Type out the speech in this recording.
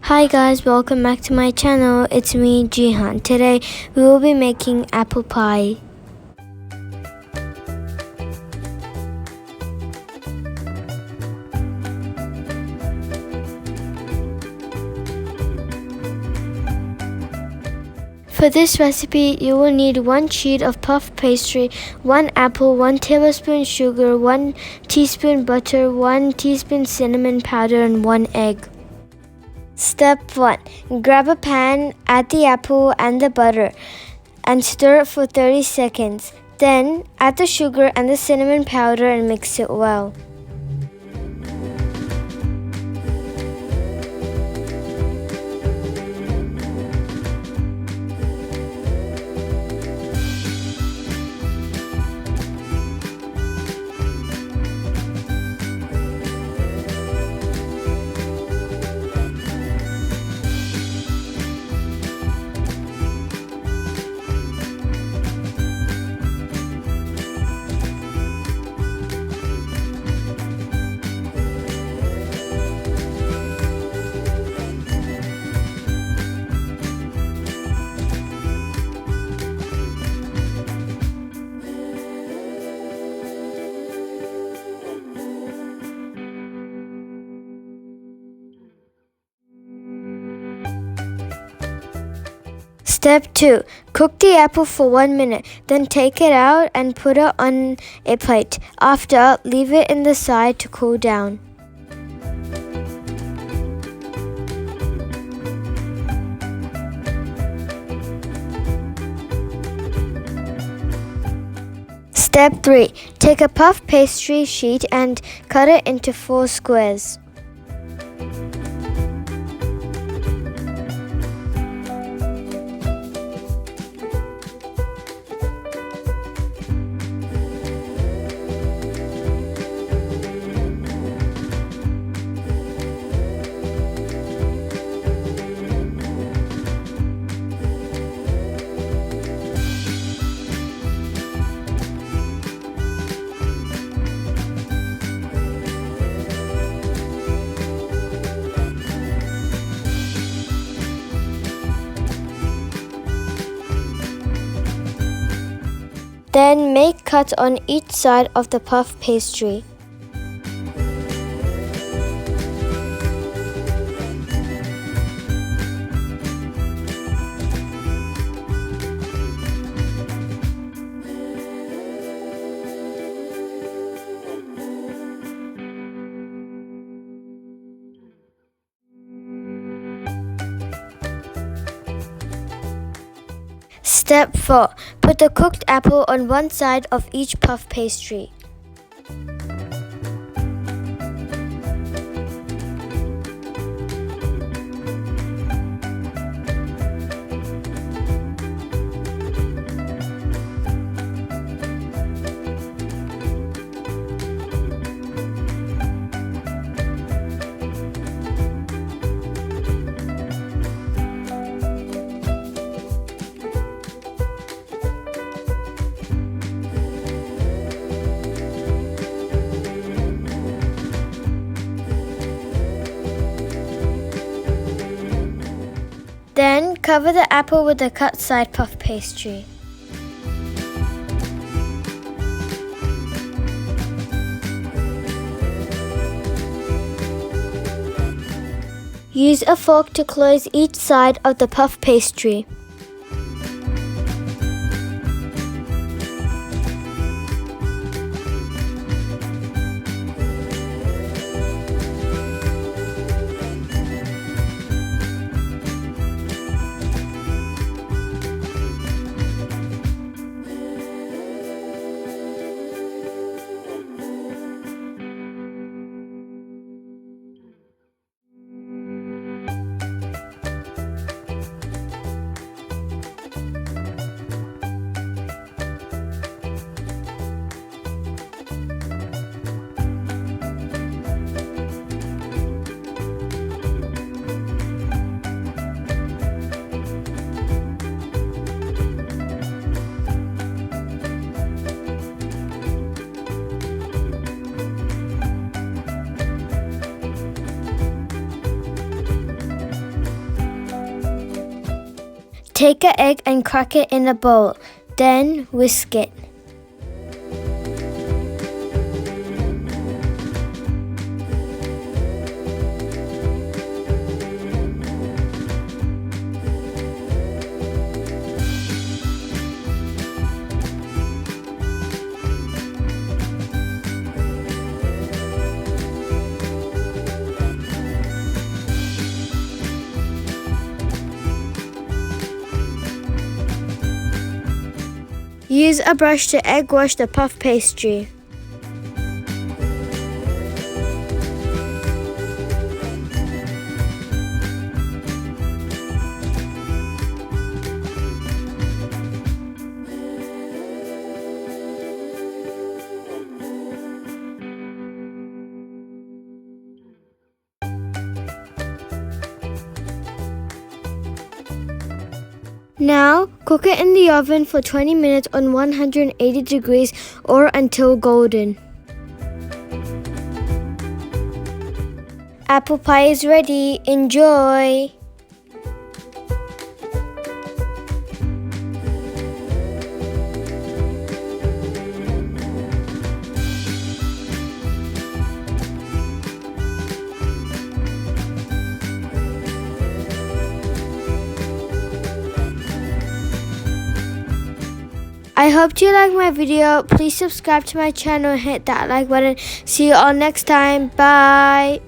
Hi guys, welcome back to my channel. It's me, Jihan. Today we will be making apple pie. For this recipe, you will need 1 sheet of puff pastry, 1 apple, 1 tablespoon sugar, 1 teaspoon butter, 1 teaspoon cinnamon powder, and 1 egg. Step 1. Grab a pan, add the apple and the butter, and stir it for 30 seconds. Then, add the sugar and the cinnamon powder and mix it well. Step 2. Cook the apple for 1 minute, then take it out and put it on a plate. After, leave it in the side to cool down. Step 3. Take a puff pastry sheet and cut it into 4 squares. Then make cuts on each side of the puff pastry. Step 4. Put the cooked apple on one side of each puff pastry. Then cover the apple with the cut side puff pastry. Use a fork to close each side of the puff pastry. Take an egg and crack it in a bowl. Then whisk it. Use a brush to egg wash the puff pastry. Now, cook it in the oven for 20 minutes on 180 degrees or until golden. Apple pie is ready. Enjoy! I hope you liked my video. Please subscribe to my channel and hit that like button. See you all next time. Bye.